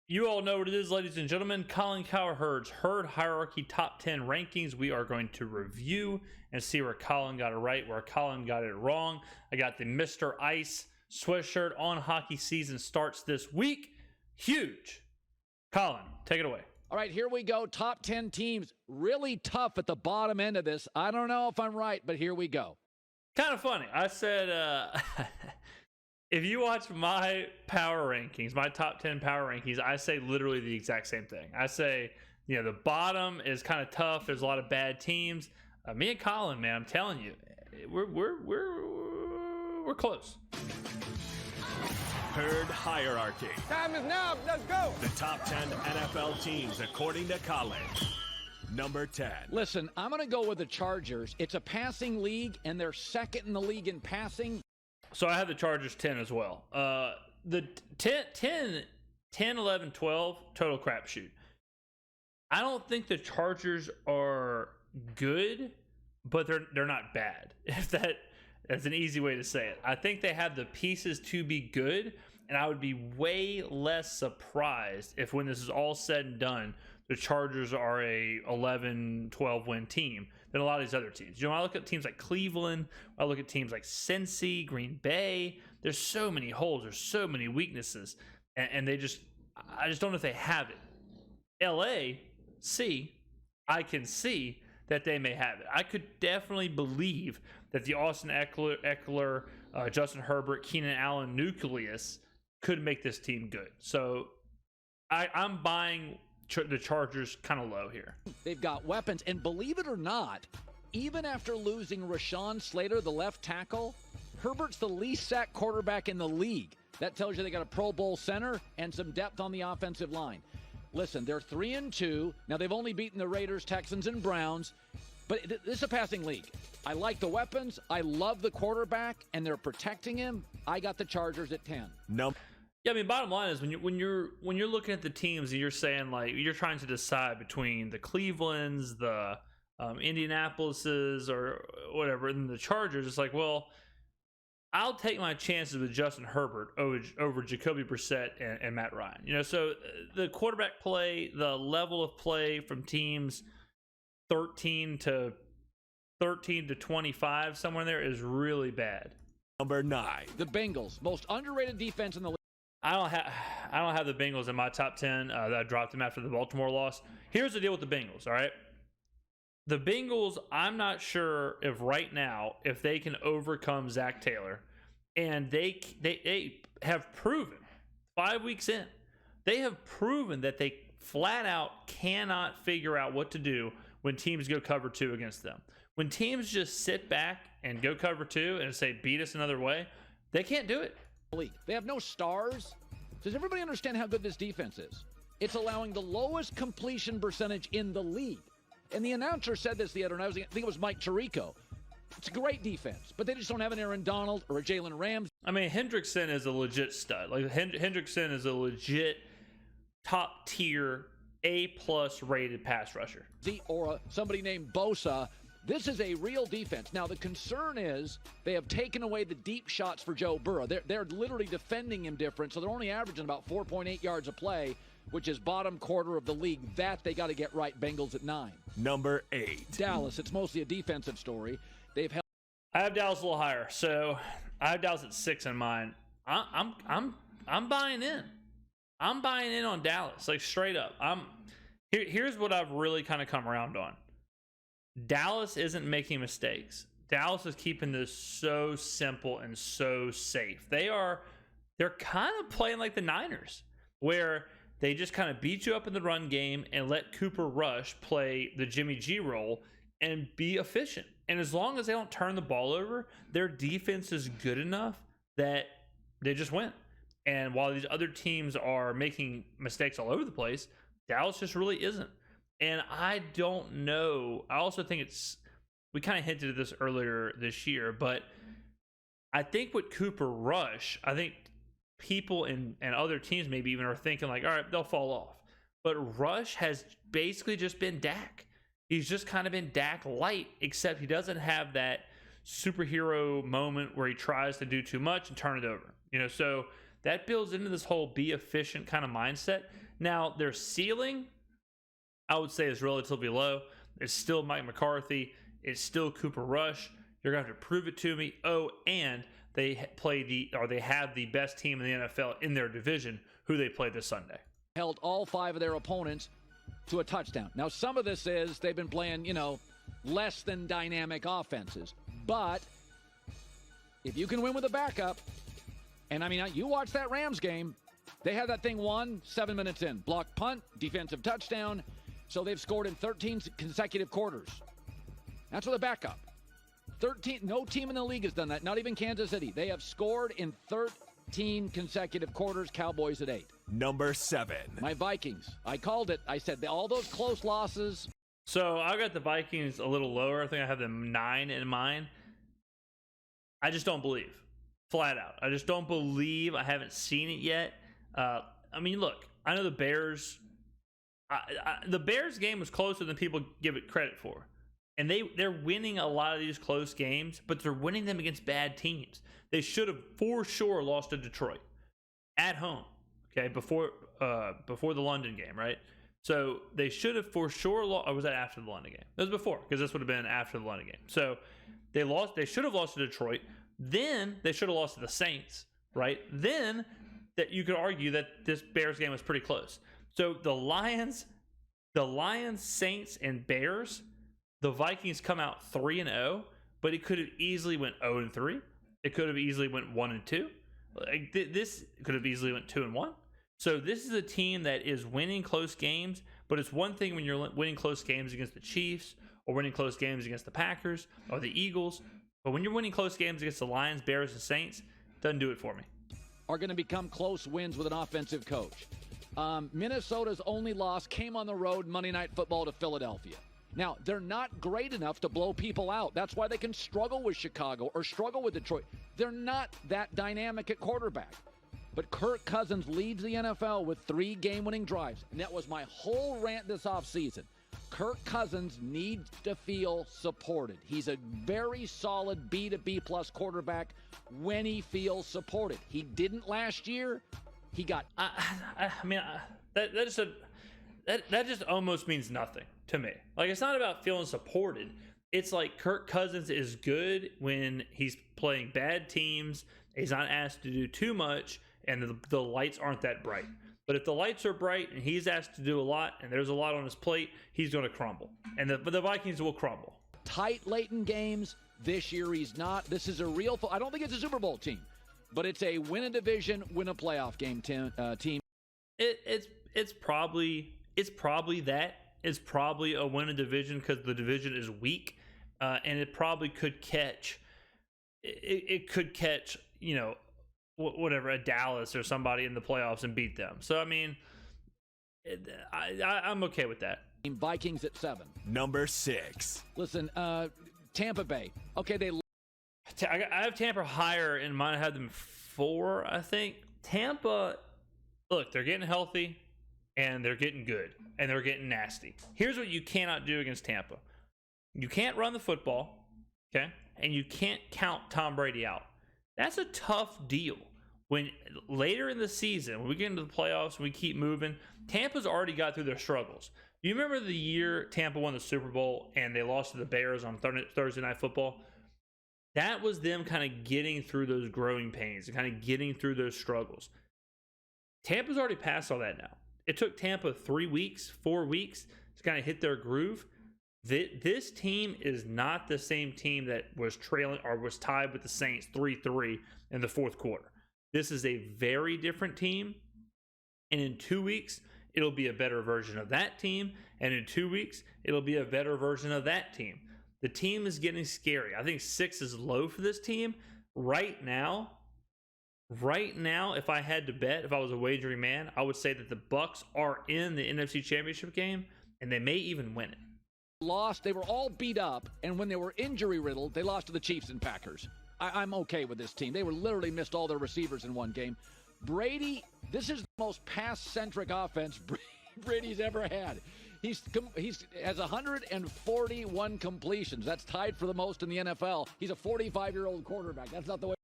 You all know what it is, ladies and gentlemen. Colin Cowherd's Herd Hierarchy Top 10 Rankings. We are going to review and see where Colin got it right, where Colin got it wrong. I got the Mr. Ice sweatshirt on. Hockey season starts this week. Huge. Colin, take it away. All right, here we go. Top 10 teams. Really tough at the bottom end of this. I don't know if I'm right, but here we go. Kind of funny. I said, if you watch my power rankings, my top 10 power rankings, I say literally the exact same thing. I say, you know, the bottom is kind of tough. There's a lot of bad teams. Me and Colin, man, I'm telling you, we're close. Herd Hierarchy. Time is now. Let's go. The top 10 NFL teams according to Colin. Number 10. Listen, I'm going to go with the Chargers. It's a passing league, and they're second in the league in passing. So I have the Chargers 10 as well. The 10, 11, 12, total crapshoot. I don't think the Chargers are good, but they're not bad. If that's an easy way to say it. I think they have the pieces to be good, and I would be way less surprised if when this is all said and done, the Chargers are a 11, 12 win team than a lot of these other teams. You know, I look at teams like Cleveland, I look at teams like Cincy, Green Bay. There's so many holes, there's so many weaknesses, and I just don't know if they have it. LA, I can see that they may have it. I could definitely believe that the Austin Eckler, Justin Herbert, Keenan Allen nucleus could make this team good. So I'm buying the Chargers kind of low here. They've got weapons, and believe it or not, even after losing Rashawn Slater, the left tackle, Herbert's the least sacked quarterback in the league. That tells you they got a Pro Bowl center and some depth on the offensive line. Listen, they're 3-2. Now, they've only beaten the Raiders, Texans, and Browns, but this is a passing league. I like the weapons. I love the quarterback, and they're protecting him. I got the Chargers at 10. No. Yeah, I mean, bottom line is when you're looking at the teams and you're saying, like, you're trying to decide between the Clevelands, the Indianapolises, or whatever, and the Chargers, it's like, well, I'll take my chances with Justin Herbert over Jacoby Brissett and Matt Ryan. You know, so the quarterback play, the level of play from teams 13 to 25, somewhere in there, is really bad. Number 9. The Bengals, most underrated defense in the league. I don't have the Bengals in my top 10. I dropped them after the Baltimore loss. Here's the deal with the Bengals, all right? The Bengals, I'm not sure if right now, if they can overcome Zach Taylor. And they have proven, 5 weeks in, they have proven that they flat out cannot figure out what to do when teams go cover 2 against them. When teams just sit back and go cover 2 and say, beat us another way, they can't do it. They have no stars. Does everybody understand how good this defense is? It's allowing the lowest completion percentage in the league. And the announcer said this the other night. I think it was Mike Tirico. It's a great defense, but they just don't have an Aaron Donald or a Jalen Ramsey. I mean, Hendrickson is a legit stud. Like, Hendrickson is a legit top-tier, A-plus rated pass rusher. Or somebody named Bosa. This is a real defense. Now, the concern is they have taken away the deep shots for Joe Burrow. They're literally defending him different, so they're only averaging about 4.8 yards a play, which is bottom quarter of the league. That they got to get right. Bengals at 9. Number 8. Dallas. It's mostly a defensive story. They've held. I have Dallas a little higher, so I have Dallas at 6 in mine. I'm buying in. I'm buying in on Dallas, like straight up. Here's what I've really kind of come around on. Dallas isn't making mistakes. Dallas is keeping this so simple and so safe. They're kind of playing like the Niners, where they just kind of beat you up in the run game and let Cooper Rush play the Jimmy G role and be efficient. And as long as they don't turn the ball over, their defense is good enough that they just win. And while these other teams are making mistakes all over the place, Dallas just really isn't. And I don't know. I also think we kind of hinted at this earlier this year, but I think with Cooper Rush, I think people and other teams maybe even are thinking like, all right, they'll fall off. But Rush has basically just been Dak. He's just kind of been Dak light, except he doesn't have that superhero moment where he tries to do too much and turn it over. You know, so that builds into this whole be efficient kind of mindset. Now, their ceiling, I would say, is relatively low. It's still Mike McCarthy. It's still Cooper Rush. You're going to have to prove it to me. Oh, and they have the best team in the NFL in their division, who they play this Sunday. Held all 5 of their opponents to a touchdown. Now, some of this is they've been playing, less than dynamic offenses. But if you can win with a backup, and you watch that Rams game, they had that thing won 7 minutes in. Blocked punt, defensive touchdown. So they've scored in 13 consecutive quarters. That's with a backup. 13. No team in the league has done that. Not even Kansas City. They have scored in 13 consecutive quarters. Cowboys at 8. Number 7. My Vikings. I called it. I said all those close losses. So I got the Vikings a little lower. I think I have them 9 in mine. I just don't believe. Flat out. I just don't believe. I haven't seen it yet. Look, I know the Bears. The Bears game was closer than people give it credit for. And they're winning a lot of these close games, but they're winning them against bad teams. They should have for sure lost to Detroit at home, okay, before the London game, right? So they should have for sure lost. Or was that after the London game? It was before, because this would have been after the London game. So they should have lost to Detroit. Then they should have lost to the Saints, right? Then that you could argue that this Bears game was pretty close. So the Lions, Saints, and Bears, the Vikings come out 3-0, but it could have easily went 0-3. It could have easily went 1-2. This could have easily went 2-1. So this is a team that is winning close games, but it's one thing when you're winning close games against the Chiefs or winning close games against the Packers or the Eagles, but when you're winning close games against the Lions, Bears, and Saints, it doesn't do it for me. Are going to become close wins with an offensive coach. Minnesota's only loss came on the road Monday Night Football to Philadelphia. Now, they're not great enough to blow people out. That's why they can struggle with Chicago or struggle with Detroit. They're not that dynamic at quarterback. But Kirk Cousins leads the NFL with 3 game-winning drives. And that was my whole rant this offseason. Kirk Cousins needs to feel supported. He's a very solid B to B plus quarterback when he feels supported. He didn't last year. He got. That just almost means nothing to me. Like, it's not about feeling supported. It's like Kirk Cousins is good when he's playing bad teams. He's not asked to do too much, and the lights aren't that bright. But if the lights are bright and he's asked to do a lot and there's a lot on his plate, he's going to crumble. And the Vikings will crumble. Tight late in games. This year he's not. This is a real. I don't think it's a Super Bowl team, but it's a win a division, win a playoff game team. It's probably that. It's probably a win a division because the division is weak, and it probably could catch. It could catch, whatever, a Dallas or somebody in the playoffs and beat them. So I'm okay with that. Vikings at 7. Number 6. Listen, Tampa Bay. Okay, I have Tampa higher in mine. I have them 4, I think. Tampa, look, they're getting healthy and they're getting good and they're getting nasty. Here's what you cannot do against Tampa. You can't run the football, okay? And you can't count Tom Brady out. That's a tough deal. When later in the season, when we get into the playoffs and we keep moving, Tampa's already got through their struggles. You remember the year Tampa won the Super Bowl and they lost to the Bears on Thursday Night Football? That was them kind of getting through those growing pains and kind of getting through those struggles. Tampa's already passed all that now. It took Tampa 3 weeks, 4 weeks to kind of hit their groove. This team is not the same team that was trailing or was tied with the Saints 3-3 in the fourth quarter. This is a very different team. And in 2 weeks, it'll be a better version of that team. And in 2 weeks, it'll be a better version of that team. The team is getting scary. I think 6 is low for this team. Right now, if I had to bet, if I was a wagering man, I would say that the Bucs are in the NFC Championship game, and they may even win it. Lost. They were all beat up, and when they were injury-riddled, they lost to the Chiefs and Packers. I'm okay with this team. They were literally missed all their receivers in one game. Brady, this is the most pass-centric offense Brady's ever had. He has 141 completions. That's tied for the most in the NFL. He's a 45-year-old quarterback. That's not the way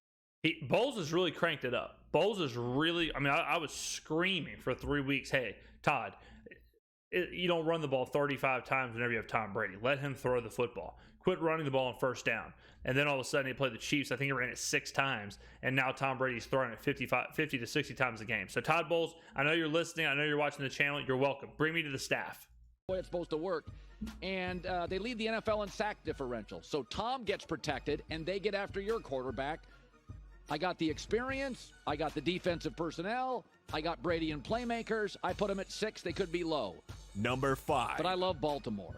Bowles has really cranked it up. Bowles is really, I mean, I was screaming for 3 weeks, hey, Todd, you don't run the ball 35 times whenever you have Tom Brady. Let him throw the football. Quit running the ball on first down. And then all of a sudden he played the Chiefs. I think he ran it 6 times. And now Tom Brady's throwing it 50 to 60 times a game. So Todd Bowles, I know you're listening. I know you're watching the channel. You're welcome. Bring me to the staff. Way it's supposed to work. And they lead the NFL in sack differential. So Tom gets protected, and they get after your quarterback. I got the experience. I got the defensive personnel. I got Brady and playmakers. I put them at 6. They could be low. Number 5. But I love Baltimore.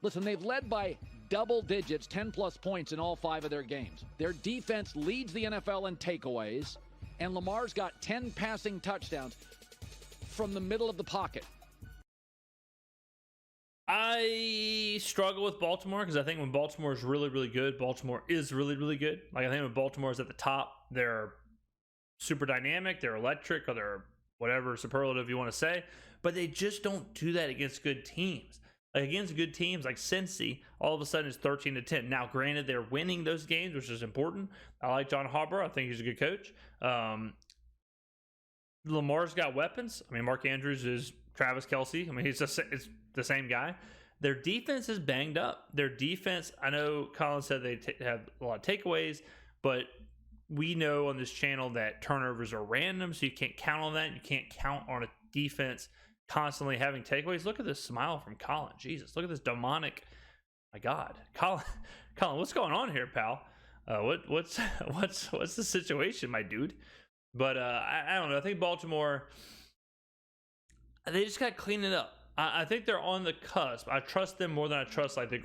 Listen, they've led by double digits, 10-plus points in all 5 of their games. Their defense leads the NFL in takeaways, and Lamar's got 10 passing touchdowns from the middle of the pocket. I struggle with Baltimore because I think when Baltimore is really, really good, Baltimore is really, really good. Like, I think when Baltimore is at the top, they're super dynamic, they're electric, or they're whatever superlative you want to say, but they just don't do that against good teams. Like, against good teams like Cincy, all of a sudden it's 13-10. Now, granted, they're winning those games, which is important. I like John Harbaugh. I think he's a good coach. Lamar's got weapons. I mean, Mark Andrews is Travis Kelce. I mean, it's the same guy. Their defense is banged up. Their defense, I know Colin said they have a lot of takeaways, but we know on this channel that turnovers are random, so you can't count on that. You can't count on a defense constantly having takeaways. Look at this smile from Colin. Jesus, look at this demonic. My God, Colin, what's going on here, pal? What's the situation, my dude? But I don't know. I think Baltimore, they just got to clean it up. I think they're on the cusp. I trust them more than I trust like the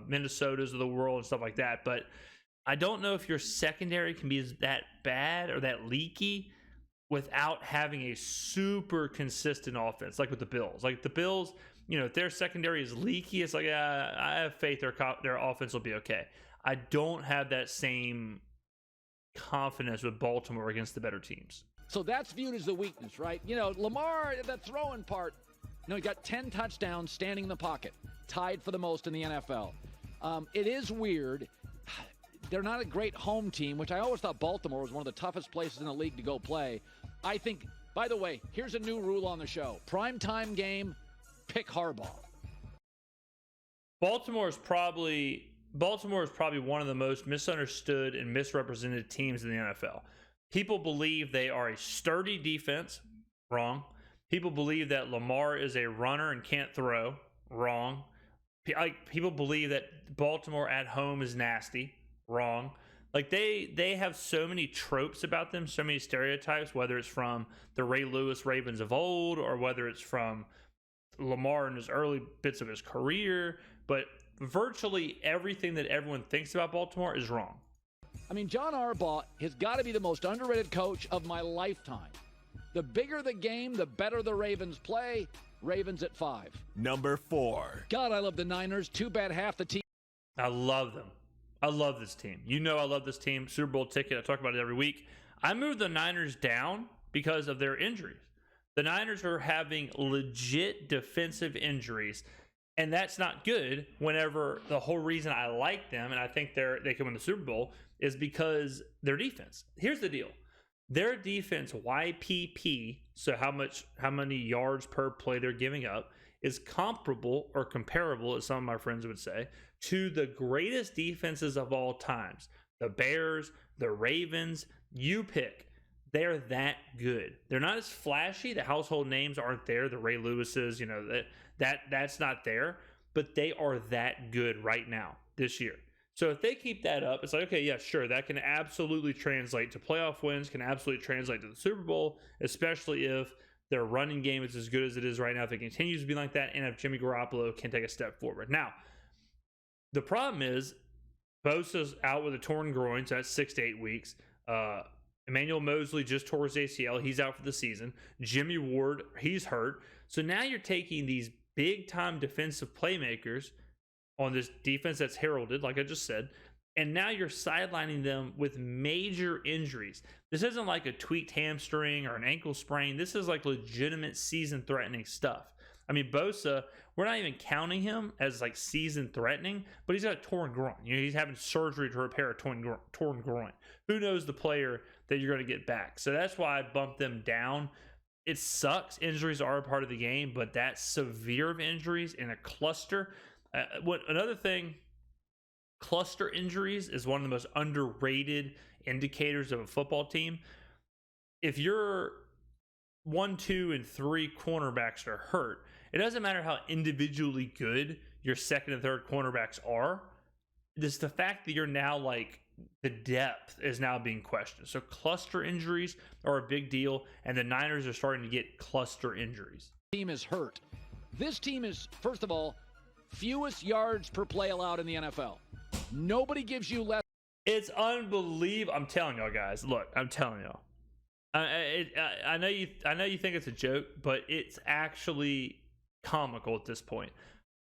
Minnesotas of the world and stuff like that. But I don't know if your secondary can be that bad or that leaky without having a super consistent offense, like with the Bills. Like the Bills, you know, if their secondary is leaky, it's like, I have faith their offense will be okay. I don't have that same confidence with Baltimore against the better teams. So that's viewed as the weakness, right? You know, Lamar, the throwing part, you know, he got 10 touchdowns standing in the pocket, tied for the most in the NFL. It is weird. They're not a great home team, which I always thought Baltimore was one of the toughest places in the league to go play. I think, by the way, here's a new rule on the show. Primetime game, pick Harbaugh. Baltimore is probably one of the most misunderstood and misrepresented teams in the NFL. People believe they are a sturdy defense. Wrong. People believe that Lamar is a runner and can't throw. Wrong. People believe that Baltimore at home is nasty. Wrong. Like they have so many tropes about them, so many stereotypes, whether it's from the Ray Lewis Ravens of old or whether it's from Lamar in his early bits of his career. But virtually everything that everyone thinks about Baltimore is wrong. I mean, John Harbaugh has got to be the most underrated coach of my lifetime. The bigger the game, the better the Ravens play. Ravens at 5. Number 4. God, I love the Niners. Too bad half the team. I love them. I love this team. You know I love this team. Super Bowl ticket. I talk about it every week. I moved the Niners down because of their injuries. The Niners are having legit defensive injuries, and that's not good whenever the whole reason I like them and I think they can win the Super Bowl is because their defense. Here's the deal. Their defense, YPP, so how many yards per play they're giving up, is comparable or comparable, as some of my friends would say, to the greatest defenses of all times. The Bears, the Ravens, you pick. They're that good. They're not as flashy. The household names aren't there. The Ray Lewises, you know, that's not there. But they are that good right now this year. So if they keep that up, it's like, okay, yeah, sure, that can absolutely translate to playoff wins, can absolutely translate to the Super Bowl, especially if their running game is as good as it is right now, if it continues to be like that, and if Jimmy Garoppolo can take a step forward. Now, the problem is Bosa's out with a torn groin, so that's 6 to 8 weeks. Emmanuel Mosley just tore his ACL. He's out for the season. Jimmy Ward, he's hurt. So now you're taking these big-time defensive playmakers on this defense that's heralded, like I just said, and now you're sidelining them with major injuries. This isn't like a tweaked hamstring or an ankle sprain. This is like legitimate season-threatening stuff. I mean, Bosa, we're not even counting him as like season threatening, but he's got a torn groin. He's having surgery to repair a torn groin. Who knows the player that you're going to get back? So that's why I bumped them down. It sucks. Injuries are a part of the game, but that severe of injuries in a cluster. Another thing, cluster injuries is one of the most underrated indicators of a football team. If your 1, 2, and 3 cornerbacks are hurt, it doesn't matter how individually good your second and third cornerbacks are. It's the fact that you're now like the depth is now being questioned. So cluster injuries are a big deal, and the Niners are starting to get cluster injuries. Team is hurt. This team is, first of all, fewest yards per play allowed in the NFL. Nobody gives you less. It's unbelievable. I'm telling y'all guys. Look, I'm telling y'all. I know you think it's a joke, but it's actually comical at this point.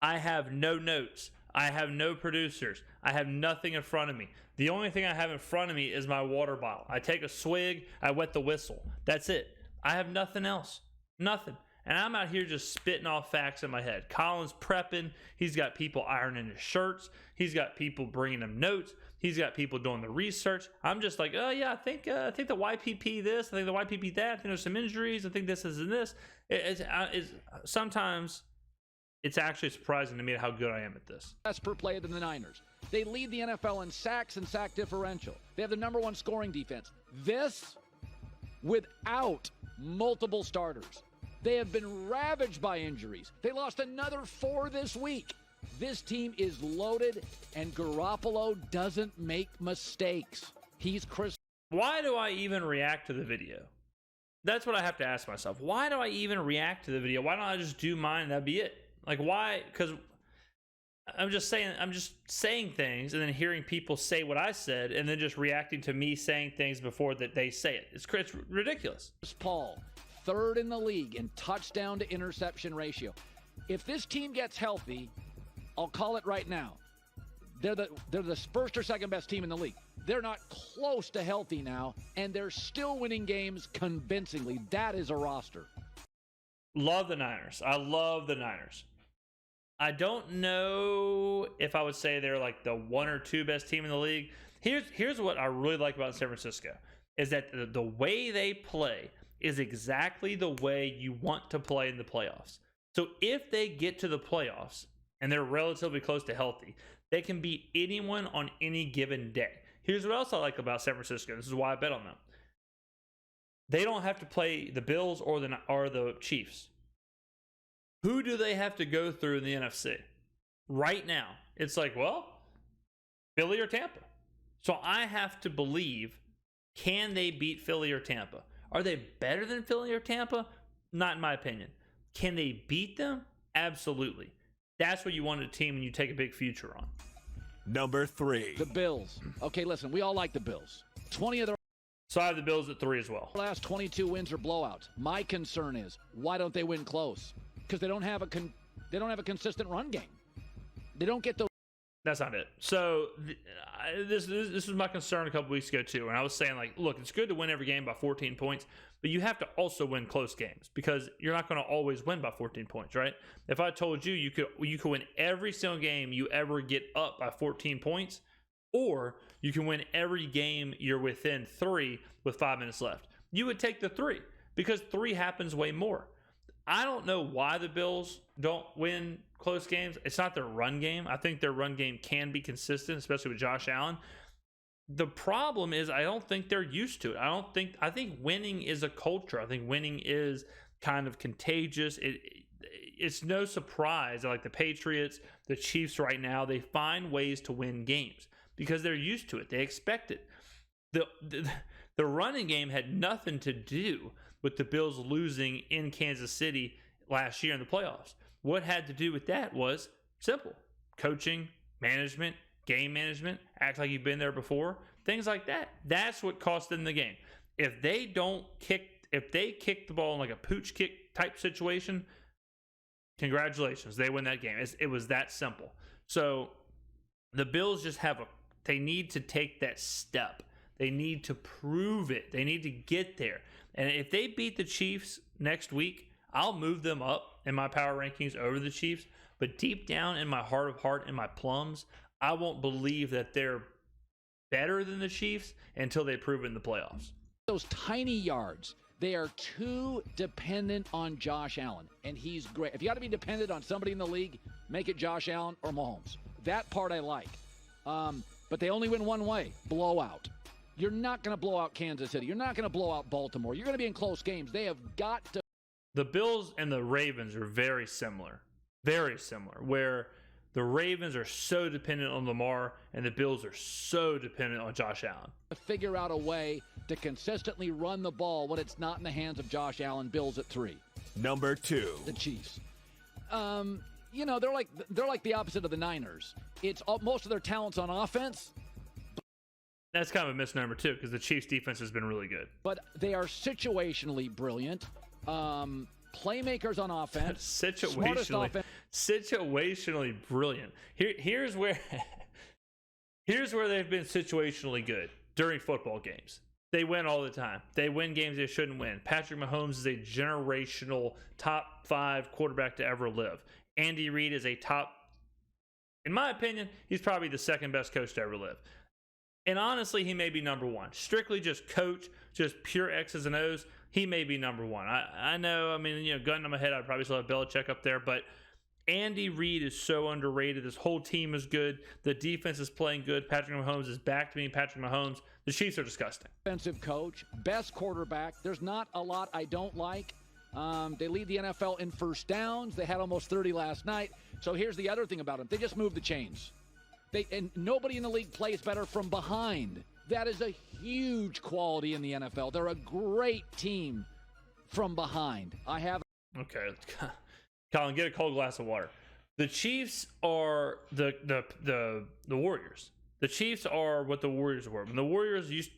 I have no notes. I have no producers. I have nothing in front of me. The only thing I have in front of me is my water bottle. I take a swig. I wet the whistle. That's it. I have nothing else. Nothing. And I'm out here just spitting off facts in my head. Colin's prepping. He's got people ironing his shirts. He's got people bringing him notes. He's got people doing the research. I'm just like, oh yeah, I think the YPP this. I think the YPP that. I think there's some injuries. I think this is and this. Sometimes it's actually surprising to me how good I am at this. Less per play than the Niners. They lead the NFL in sacks and sack differential. They have the number 1 scoring defense. This without multiple starters. They have been ravaged by injuries. They lost another 4 this week. This team is loaded, and Garoppolo doesn't make mistakes. He's Chris. Why do I even react to the video? That's what I have to ask myself. Why do I even react to the video? Why don't I just do mine and that'd be it? Like, why? Because I'm just saying things and then hearing people say what I said and then just reacting to me saying things before that they say it. It's ridiculous. Paul, 3rd in the league in touchdown to interception ratio. If this team gets healthy, I'll call it right now. They're the first or second best team in the league. They're not close to healthy now, and they're still winning games convincingly. That is a roster. Love the Niners. I love the Niners. I don't know if I would say they're like the 1 or 2 best team in the league. Here's what I really like about San Francisco is that the way they play is exactly the way you want to play in the playoffs. So if they get to the playoffs and they're relatively close to healthy, they can beat anyone on any given day. Here's what else I like about San Francisco. This is why I bet on them. They don't have to play the Bills or the Chiefs. Who do they have to go through in the NFC? Right now, it's like, well, Philly or Tampa. So I have to believe, can they beat Philly or Tampa? Are they better than Philly or Tampa? Not in my opinion. Can they beat them? Absolutely. That's what you want in a team when you take a big future on. Number 3. The Bills. Okay, listen, we all like the Bills. 20 of their So I have the Bills at 3 as well. last 22 wins are blowouts. My concern is, why don't they win close? Because they don't have a consistent run game. They don't get the. That's not it. So this was my concern a couple weeks ago too, and I was saying, like, look, it's good to win every game by 14 points, but you have to also win close games because you're not going to always win by 14 points, right? If I told you you could win every single game you ever get up by 14 points, or you can win every game you're within 3 with 5 minutes left, you would take the 3 because 3 happens way more. I don't know why the Bills don't win close games. It's not their run game. I think their run game can be consistent, especially with Josh Allen. The problem is I don't think they're used to it. I think winning is a culture. I think winning is kind of contagious. It's no surprise that, like, the Patriots, the Chiefs right now, they find ways to win games because they're used to it. They expect it. The running game had nothing to do with the Bills losing in Kansas City last year in the playoffs. What had to do with that was simple. Coaching, management, game management, act like you've been there before, things like that. That's what cost them the game. If they kick the ball in like a pooch kick type situation, congratulations, they win that game. It was that simple. So the Bills just they need to take that step. They need to prove it. They need to get there. And if they beat the Chiefs next week, I'll move them up in my power rankings over the Chiefs, but deep down in my heart of heart, in my plums, I won't believe that they're better than the Chiefs until they prove it in the playoffs. Those tiny yards, they are too dependent on Josh Allen, and he's great. If you got to be dependent on somebody in the league, make it Josh Allen or Mahomes. That part I like. But they only win one way, blowout. You're not going to blow out Kansas City. You're not going to blow out Baltimore. You're going to be in close games. They have got to. The Bills and the Ravens are very similar, where the Ravens are so dependent on Lamar and the Bills are so dependent on Josh Allen. Figure out a way to consistently run the ball when it's not in the hands of Josh Allen. Bills at 3. Number 2. The Chiefs. They're like the opposite of the Niners. It's most of their talents on offense. That's kind of a misnomer too, because the Chiefs' defense has been really good. But they are situationally brilliant. Playmakers on offense. Situationally brilliant. Here's where they've been situationally good during football games. They win all the time. They win games they shouldn't win. Patrick Mahomes is a generational top 5 quarterback to ever live. Andy Reid is in my opinion, he's probably the second best coach to ever live. And honestly, he may be number 1. Strictly just coach, just pure X's and O's, he may be number 1. I know, gun to my head, I'd probably still have Belichick up there, but Andy Reid is so underrated. This whole team is good. The defense is playing good. Patrick Mahomes is back to being Patrick Mahomes. The Chiefs are disgusting. Offensive coach, best quarterback. There's not a lot I don't like. They lead the NFL in first downs. They had almost 30 last night. So here's the other thing about them. They just moved the chains. And nobody in the league plays better from behind. That is a huge quality in the NFL. They're a great team from behind. Okay, Colin, get a cold glass of water. The Chiefs are the Warriors. The Chiefs are what the Warriors were. When the Warriors used,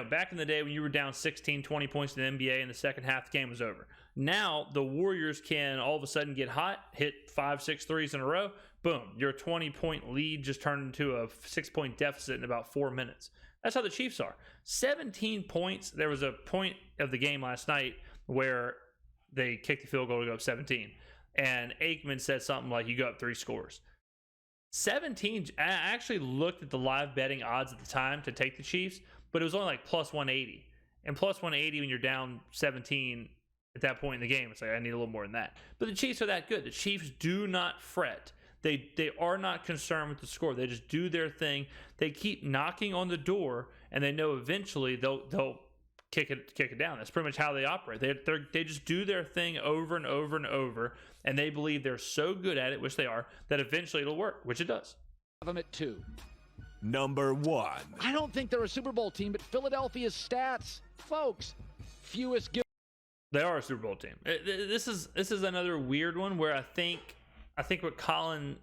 back in the day when you were down 16, 20 points in the NBA in the second half, the game was over. Now the Warriors can all of a sudden get hot, hit 5, 6 threes in a row. Boom, your 20-point lead just turned into a 6-point deficit in about 4 minutes. That's how the Chiefs are. 17 points. There was a point of the game last night where they kicked the field goal to go up 17. And Aikman said something like, you go up 3 scores. 17, I actually looked at the live betting odds at the time to take the Chiefs, but it was only like plus 180. And plus 180 when you're down 17 at that point in the game, it's like, I need a little more than that. But the Chiefs are that good. The Chiefs do not fret. They are not concerned with the score. They just do their thing. They keep knocking on the door, and they know eventually they'll kick it down. That's pretty much how they operate. They just do their thing over and over and over, and they believe they're so good at it, which they are, that eventually it'll work, which it does. Have them at 2. Number 1. I don't think they're a Super Bowl team, but Philadelphia's stats, folks, fewest. They are a Super Bowl team. This is another weird one where I think what Colin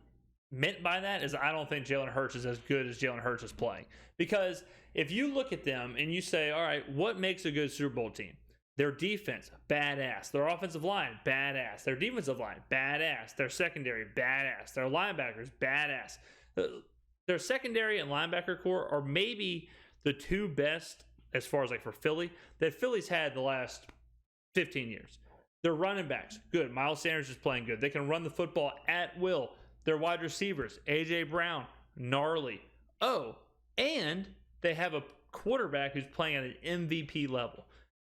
meant by that is I don't think Jalen Hurts is as good as Jalen Hurts is playing. Because if you look at them and you say, all right, what makes a good Super Bowl team? Their defense, badass. Their offensive line, badass. Their defensive line, badass. Their secondary, badass. Their linebackers, badass. Their secondary and linebacker core are maybe the 2 best as far as like for Philly that Philly's had the last 15 years. Their running backs, good. Miles Sanders is playing good. They can run the football at will. Their wide receivers, A.J. Brown, gnarly. Oh, and they have a quarterback who's playing at an MVP level.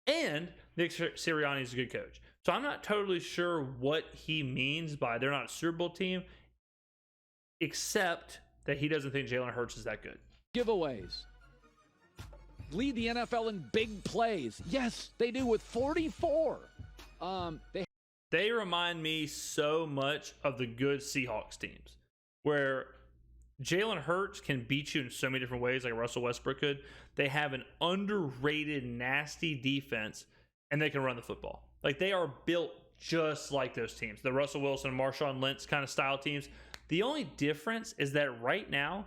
And Nick Sirianni is a good coach. So I'm not totally sure what he means by they're not a Super Bowl team, except that he doesn't think Jalen Hurts is that good. Giveaways. Lead the NFL in big plays. Yes, they do with 44. They remind me so much of the good Seahawks teams where Jalen Hurts can beat you in so many different ways like Russell Westbrook could. They have an underrated, nasty defense, and they can run the football. Like, they are built just like those teams. The Russell Wilson, Marshawn Lynch kind of style teams. The only difference is that right now,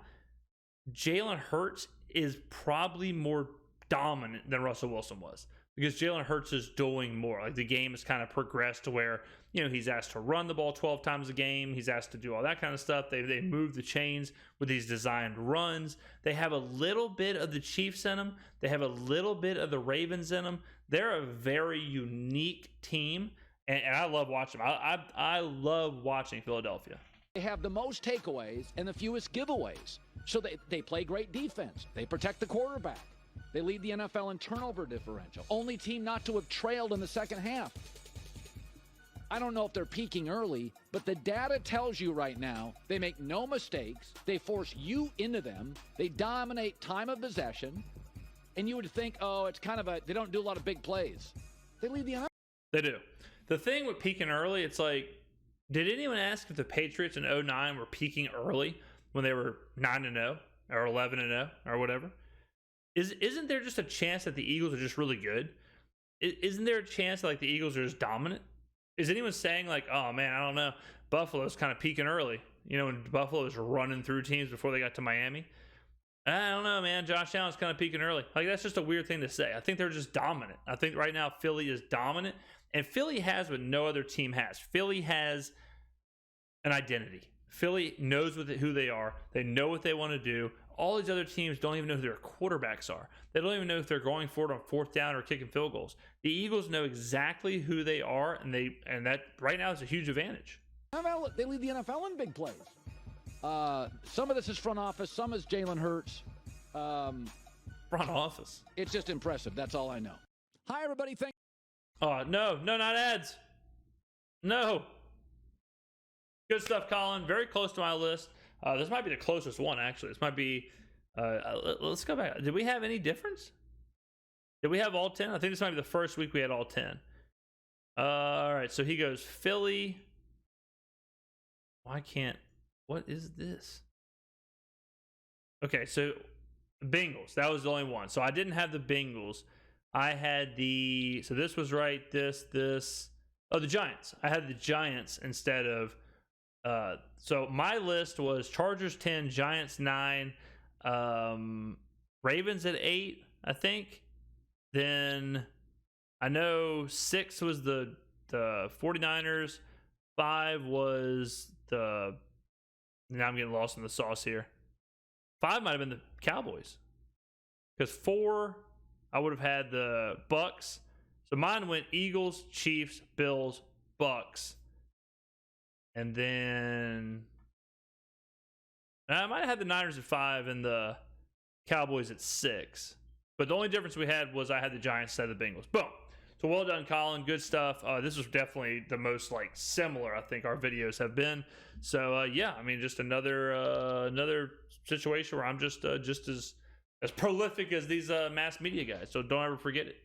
Jalen Hurts is probably more dominant than Russell Wilson was. Because Jalen Hurts is doing more. Like, the game has kind of progressed to where, he's asked to run the ball 12 times a game. He's asked to do all that kind of stuff. They move the chains with these designed runs. They have a little bit of the Chiefs in them. They have a little bit of the Ravens in them. They're a very unique team. and I love watching them. I love watching Philadelphia. They have the most takeaways and the fewest giveaways. So they play great defense. They protect the quarterback. They lead the NFL in turnover differential. Only team not to have trailed in the second half. I don't know if they're peaking early, but the data tells you right now they make no mistakes. They force you into them. They dominate time of possession. And you would think, oh, it's kind of they don't do a lot of big plays. They lead the NFL. They do. The thing with peaking early, it's like, did anyone ask if the Patriots in 2009 were peaking early when they were 9-0 or 11-0 or whatever? Isn't there just a chance that the Eagles are just really good? Isn't there a chance that like the Eagles are just dominant? Is anyone saying like, oh man, I don't know, Buffalo's kind of peaking early? You know, when Buffalo was running through teams before they got to Miami? I don't know, man. Josh Allen's kind of peaking early. Like, that's just a weird thing to say. I think they're just dominant. I think right now Philly is dominant. And Philly has what no other team has. Philly has an identity. Philly knows who they are. They know what they want to do. All these other teams don't even know who their quarterbacks are. They don't even know if they're going for it on fourth down or kicking field goals. The Eagles know exactly who they are, and that right now is a huge advantage. They lead the NFL in big plays. Some of this is front office. Some is Jalen Hurts. Front office. It's just impressive. That's all I know. Hi, everybody. Oh, no, not ads. No. Good stuff, Colin. Very close to my list. This might be the closest one, actually. This might be... let's go back. Did we have any difference? Did we have all 10? I think this might be the first week we had all 10. All right, so he goes Philly. Why can't... What is this? Okay, so Bengals. That was the only one. So I didn't have the Bengals. I had the... So this was right. This. Oh, the Giants. I had the Giants instead of... So my list was Chargers 10, Giants 9, Ravens at 8, I think. Then I know 6 was the 49ers. 5 was the... Now I'm getting lost in the sauce here. 5 might have been the Cowboys. Because 4, I would have had the Bucks. So mine went Eagles, Chiefs, Bills, Bucks. And then I might have had the Niners at 5 and the Cowboys at 6. But the only difference we had was I had the Giants instead of the Bengals. Boom. So well done, Colin. Good stuff. This was definitely the most like similar I think our videos have been. So yeah, I mean, just another situation where I'm just as prolific as these mass media guys. So don't ever forget it.